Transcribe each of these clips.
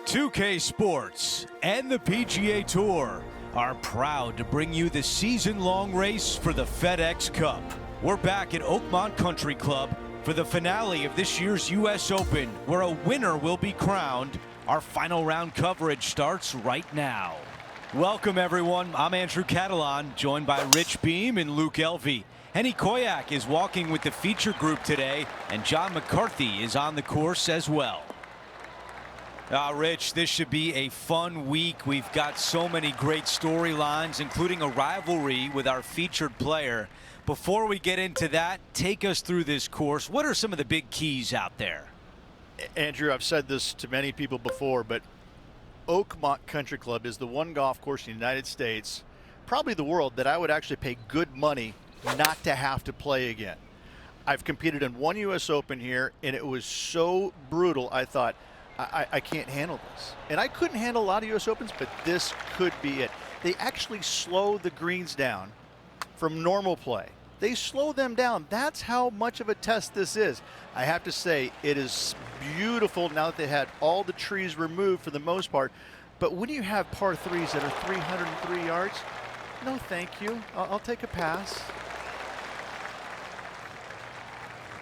2K Sports and the PGA Tour are proud to bring you the season-long race for the FedEx Cup. We're back at Oakmont Country Club for the finale of this year's U.S. Open, where a winner will be crowned. Our final round coverage starts right now. Welcome, everyone. I'm Andrew Catalan, joined by Rich Beam and Luke Elvey. Henny Koyak is walking with the feature group today, and John McCarthy is on the course as well. Rich, this should be a fun week. We've got so many great storylines, including a rivalry with our featured player. Before we get into that, take us through this course. What are some of the big keys out there? Andrew, I've said this to many people before, but Oakmont Country Club is the one golf course in the United States, probably the world, that I would actually pay good money not to have to play again. I've competed in one U.S. Open here, and it was so brutal, I thought, I can't handle this. And I couldn't handle a lot of U.S. Opens, but this could be it. They actually slow the greens down from normal play. They slow them down. That's how much of a test this is. I have to say, it is beautiful now that they had all the trees removed for the most part. But when you have par threes that are 303 yards, no thank you. I'll take a pass.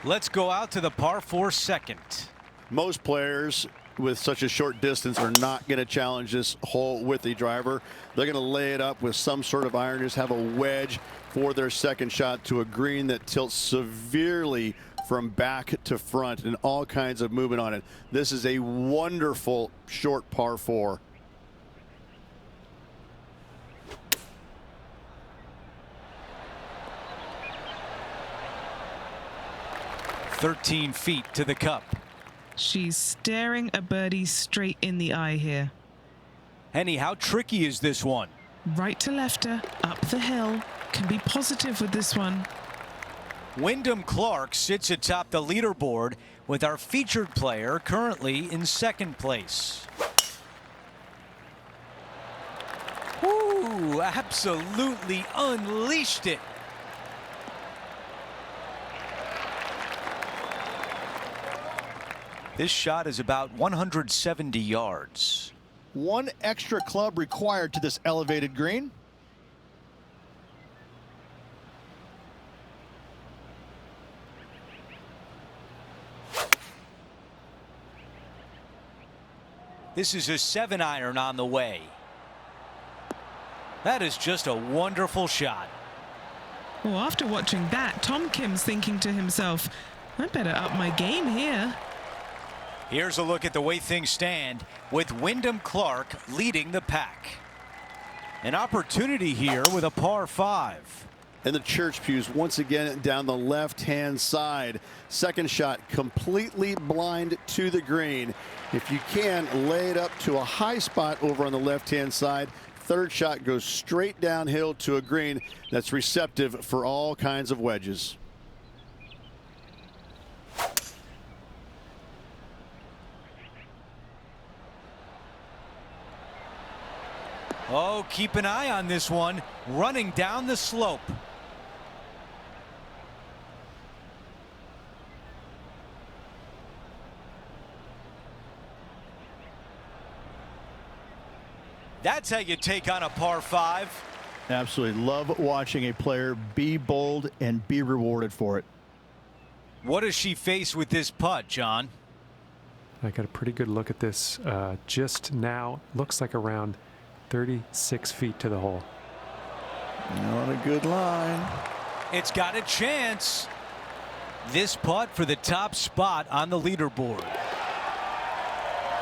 Let's go out to the par 4 second. Most players with such a short distance are not going to challenge this hole with the driver. They're going to lay it up with some sort of iron, just have a wedge for their second shot to a green that tilts severely from back to front and all kinds of movement on it. This is a wonderful short par 4. "13 feet to the cup." She's staring a birdie straight in the eye here. Henny, how tricky is this one? Right to lefter, up the hill. Can be positive with this one. Wyndham Clark sits atop the leaderboard with our featured player currently in second place. Ooh, absolutely unleashed it. This shot is about 170 yards. One extra club required to this elevated green. This is a 7-iron on the way. That is just a wonderful shot. Well, after watching that, Tom Kim's thinking to himself, I better up my game here. Here's a look at the way things stand with Wyndham Clark leading the pack. An opportunity here with a par 5. And the church pews once again down the left-hand side. Second shot completely blind to the green. If you can, lay it up to a high spot over on the left-hand side. Third shot goes straight downhill to a green that's receptive for all kinds of wedges. Oh, keep an eye on this one, running down the slope. That's how you take on a par 5. Absolutely love watching a player be bold and be rewarded for it. What does she face with this putt, John? I got a pretty good look at this just now. Looks like around 36 feet to the hole. Not a good line. It's got a chance. This putt for the top spot on the leaderboard.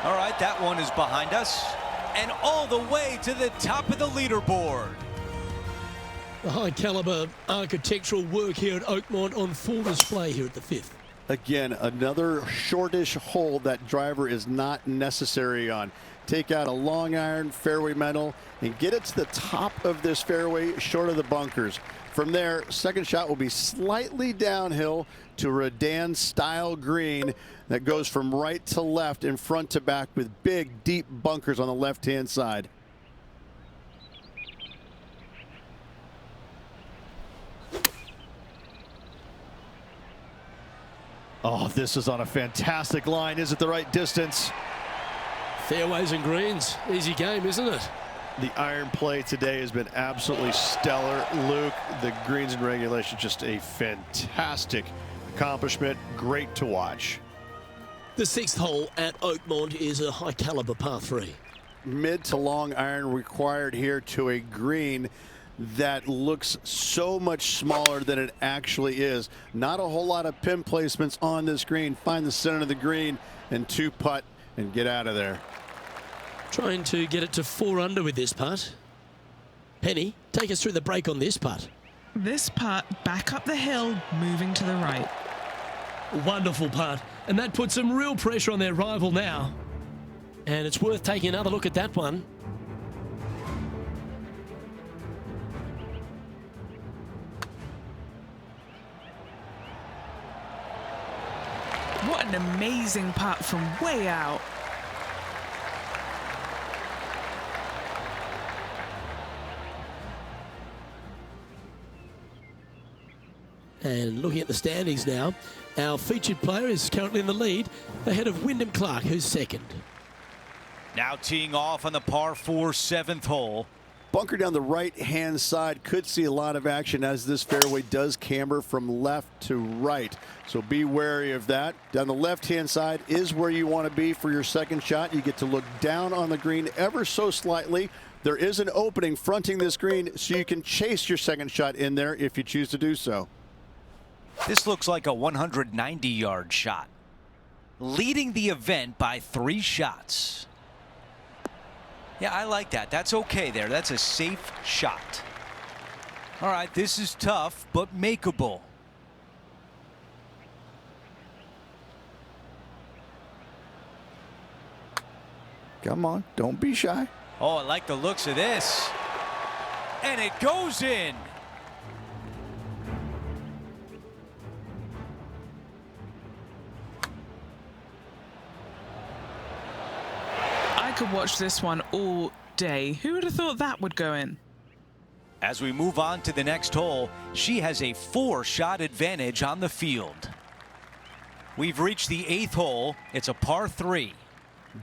All right, that one is behind us. And all the way to the top of the leaderboard. The high caliber architectural work here at Oakmont on full display here at the 5th. Again, another shortish hole that driver is not necessary on. Take out a long iron, fairway metal, and get it to the top of this fairway, short of the bunkers. From there, second shot will be slightly downhill to a Redan style green that goes from right to left and front to back with big, deep bunkers on the left-hand side. Oh, this is on a fantastic line. Is it the right distance? Fairways and greens. Easy game, isn't it? The iron play today has been absolutely stellar. Luke, the greens and regulation, just a fantastic accomplishment. Great to watch. The 6th hole at Oakmont is a high caliber par 3. Mid to long iron required here to a green that looks so much smaller than it actually is. Not a whole lot of pin placements on this green. Find the center of the green and 2-putt and get out of there. Trying to get it to 4 under with this putt. Penny, take us through the break on this putt. This putt back up the hill, moving to the right. Wonderful putt, and that puts some real pressure on their rival now. And it's worth taking another look at that one. What an amazing putt from way out. And looking at the standings now, our featured player is currently in the lead, ahead of Wyndham Clark, who's second. Now teeing off on the par 4 7th hole. Bunker down the right-hand side could see a lot of action as this fairway does camber from left to right. So be wary of that. Down the left-hand side is where you want to be for your second shot. You get to look down on the green ever so slightly. There is an opening fronting this green, so you can chase your second shot in there if you choose to do so. This looks like a 190-yard shot, leading the event by 3 shots. Yeah, I like that. That's okay there. That's a safe shot. All right, this is tough, but makeable. Come on, don't be shy. Oh, I like the looks of this. And it goes in. I could watch this one all day. Who would have thought that would go in? As we move on to the next hole, she has a 4-shot advantage on the field. We've reached the 8th hole. It's a par 3.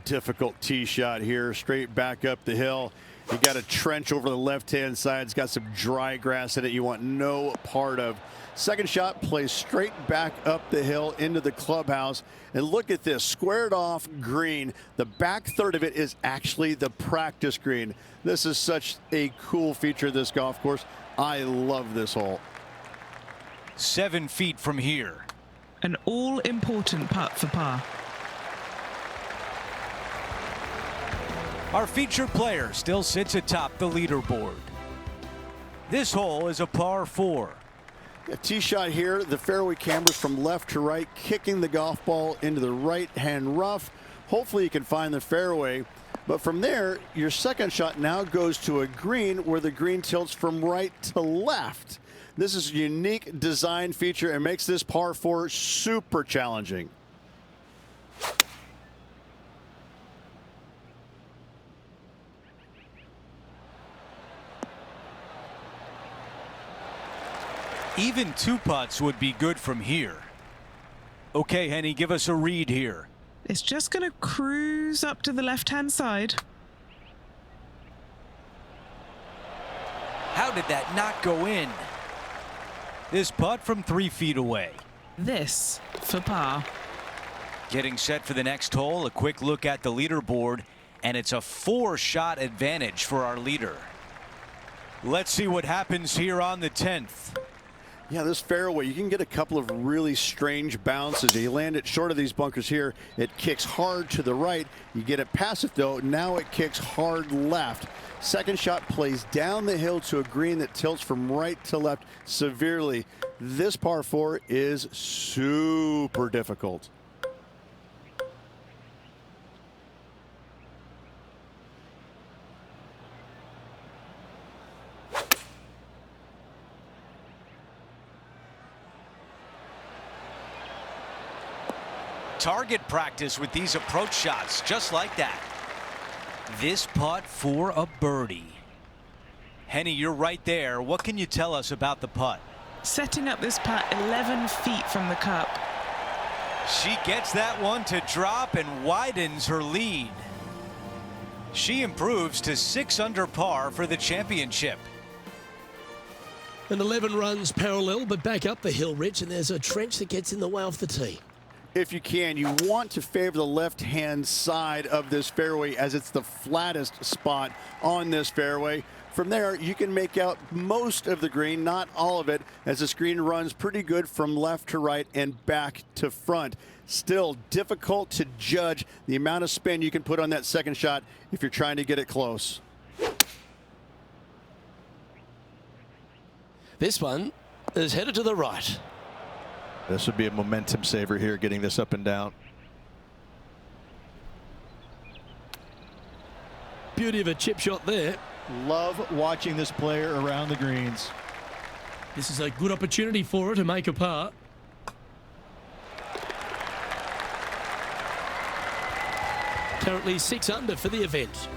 Difficult tee shot here, straight back up the hill. You got a trench over the left-hand side. It's got some dry grass in it you want no part of. Second shot plays straight back up the hill into the clubhouse. And look at this, squared off green. The back third of it is actually the practice green. This is such a cool feature of this golf course. I love this hole. 7 feet from here. An all-important putt for par. Our featured player still sits atop the leaderboard. This hole is a par 4. A tee shot here. The fairway cambers from left to right, kicking the golf ball into the right-hand rough. Hopefully you can find the fairway. But from there, your second shot now goes to a green where the green tilts from right to left. This is a unique design feature and makes this par 4 super challenging. Even 2 putts would be good from here. Okay, Henny, give us a read here. It's just going to cruise up to the left-hand side. How did that not go in? This putt from 3 feet away. This for par. Getting set for the next hole, a quick look at the leaderboard, and it's a 4-shot advantage for our leader. Let's see what happens here on the 10th. Yeah, this fairway, you can get a couple of really strange bounces. You land it short of these bunkers here. It kicks hard to the right. You get it past it, though. Now it kicks hard left. Second shot plays down the hill to a green that tilts from right to left severely. This par 4 is super difficult. Target practice with these approach shots, just like that. This putt for a birdie. Henny, you're right there. What can you tell us about the putt? Setting up this putt 11 feet from the cup. She gets that one to drop and widens her lead. She improves to 6 under par for the championship. And 11 runs parallel, but back up the hill, Rich, and there's a trench that gets in the way off the tee. If you can, you want to favor the left-hand side of this fairway as it's the flattest spot on this fairway. From there, you can make out most of the green, not all of it, as the screen runs pretty good from left to right and back to front. Still difficult to judge the amount of spin you can put on that second shot if you're trying to get it close. This one is headed to the right. This would be a momentum saver here, getting this up and down. Beauty of a chip shot there. Love watching this player around the greens. This is a good opportunity for her to make a par. Currently 6 under for the event.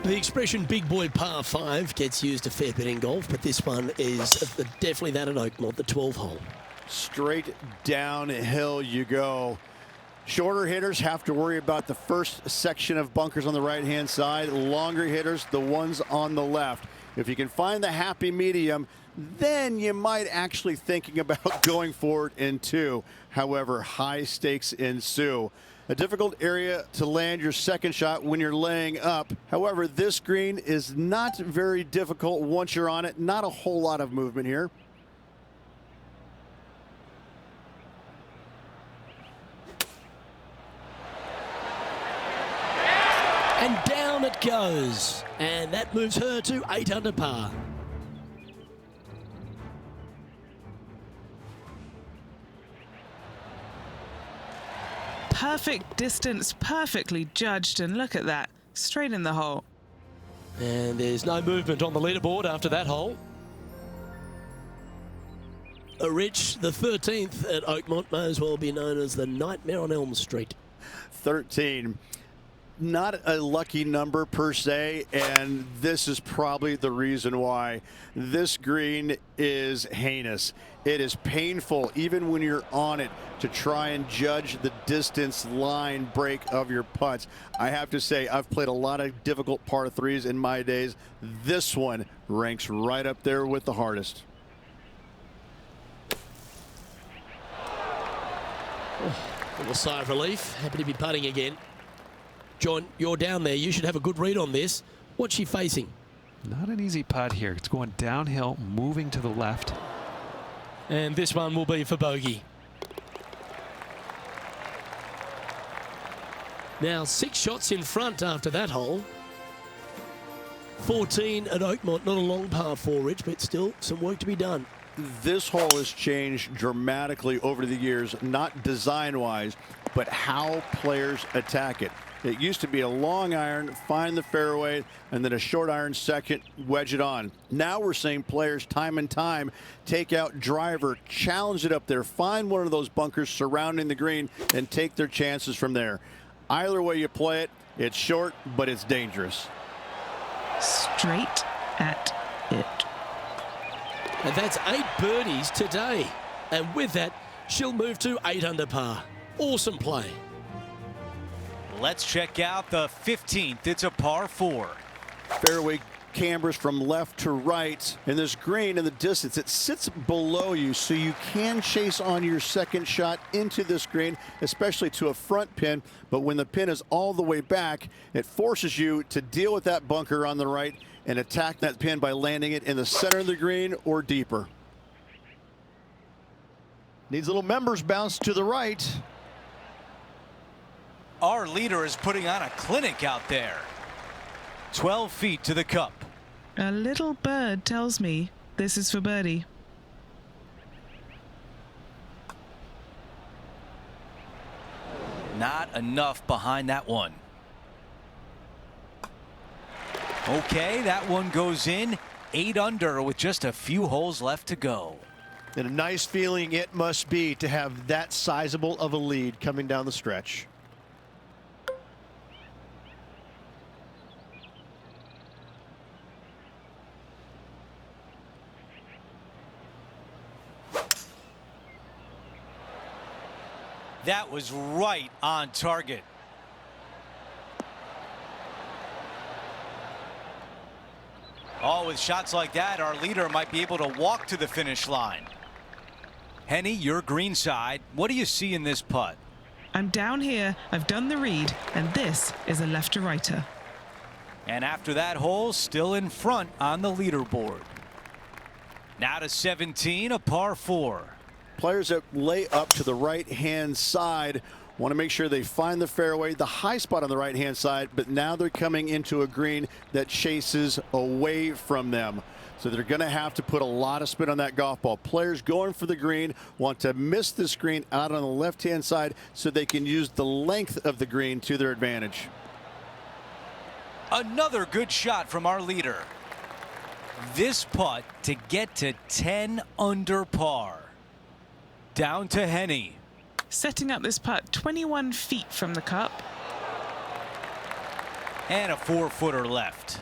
The expression big boy par 5 gets used a fair bit in golf, but this one is definitely that at Oakmont, the 12 hole. Straight downhill you go. Shorter hitters have to worry about the first section of bunkers on the right-hand side. Longer hitters, the ones on the left. If you can find the happy medium, then you might actually thinking about going for it in 2. However, high stakes ensue. A difficult area to land your second shot when you're laying up. However, this green is not very difficult once you're on it. Not a whole lot of movement here. And down it goes. And that moves her to 8 under par. Perfect distance, perfectly judged, and look at that, straight in the hole. And there's no movement on the leaderboard after that hole. A Rich, the 13th at Oakmont, may as well be known as the Nightmare on Elm Street. 13. Not a lucky number per se, and this is probably the reason why. This green is heinous. It is painful, even when you're on it, to try and judge the distance line break of your putts. I have to say, I've played a lot of difficult par 3s in my days. This one ranks right up there with the hardest. A little sigh of relief. Happy to be putting again. John, you're down there. You should have a good read on this. What's she facing? Not an easy putt here. It's going downhill, moving to the left. And this one will be for bogey. Now 6 shots in front after that hole. 14 at Oakmont. Not a long par 4, Rich, but still some work to be done. This hole has changed dramatically over the years, not design-wise, but how players attack it. It used to be a long iron, find the fairway, and then a short iron second, wedge it on. Now we're seeing players time and time take out driver, challenge it up there, find one of those bunkers surrounding the green, and take their chances from there. Either way you play it, it's short, but it's dangerous. Straight at it. And that's 8 birdies today. And with that, she'll move to 8 under par. Awesome play. Let's check out the 15th. It's a par 4. Fairway cambers from left to right, and this green in the distance, it sits below you, so you can chase on your second shot into this green, especially to a front pin. But when the pin is all the way back, it forces you to deal with that bunker on the right and attack that pin by landing it in the center of the green or deeper. Needs a little members bounce to the right. Our leader is putting on a clinic out there. 12 feet to the cup. A little bird tells me this is for birdie. Not enough behind that one. Okay, that one goes in. 8 under with just a few holes left to go. And a nice feeling it must be to have that sizable of a lead coming down the stretch. That was right on target. Oh, with shots like that, our leader might be able to walk to the finish line. Henny, your green side. What do you see in this putt? I'm down here, I've done the read, and this is a left to righter. And after that hole, still in front on the leaderboard. Now to 17, a par 4. Players that lay up to the right-hand side want to make sure they find the fairway, the high spot on the right-hand side, but now they're coming into a green that chases away from them. So they're going to have to put a lot of spin on that golf ball. Players going for the green want to miss the screen out on the left-hand side so they can use the length of the green to their advantage. Another good shot from our leader. This putt to get to 10 under par. Down to Henny. Setting up this putt 21 feet from the cup. And a 4-footer left.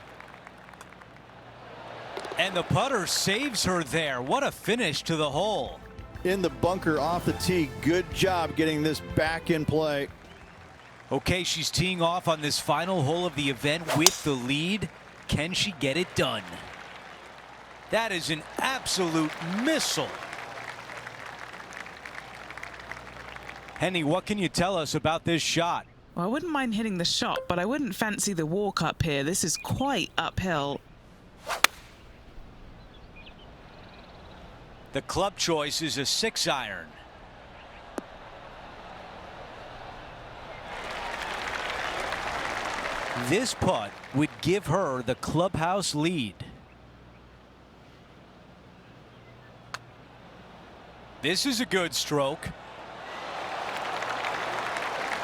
And the putter saves her there. What a finish to the hole. In the bunker off the tee. Good job getting this back in play. Okay, she's teeing off on this final hole of the event with the lead. Can she get it done? That is an absolute missile. Henny, what can you tell us about this shot? Well, I wouldn't mind hitting the shot, but I wouldn't fancy the walk up here. This is quite uphill. The club choice is a 6-iron. This putt would give her the clubhouse lead. This is a good stroke.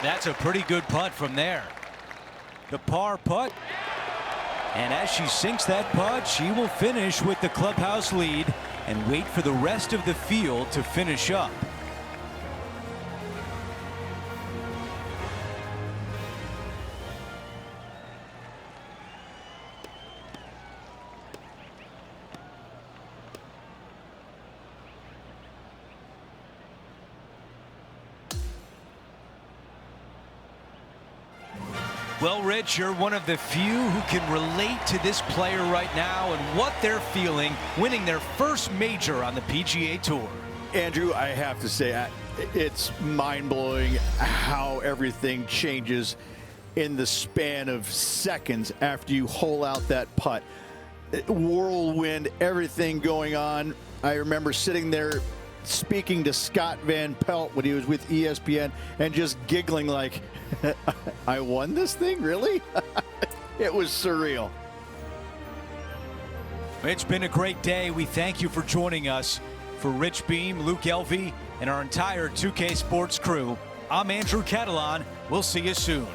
That's a pretty good putt from there. The par putt. And as she sinks that putt, she will finish with the clubhouse lead and wait for the rest of the field to finish up. Well, Rich, you're one of the few who can relate to this player right now and what they're feeling winning their first major on the PGA Tour. Andrew, I have to say, it's mind-blowing how everything changes in the span of seconds after you hole out that putt. Whirlwind, everything going on. I remember sitting there speaking to Scott Van Pelt when he was with ESPN and just giggling like, I won this thing, really? It was surreal. It's been a great day. We thank you for joining us. For Rich Beam, Luke Elvey, and our entire 2K Sports crew, I'm Andrew Catalan. We'll see you soon.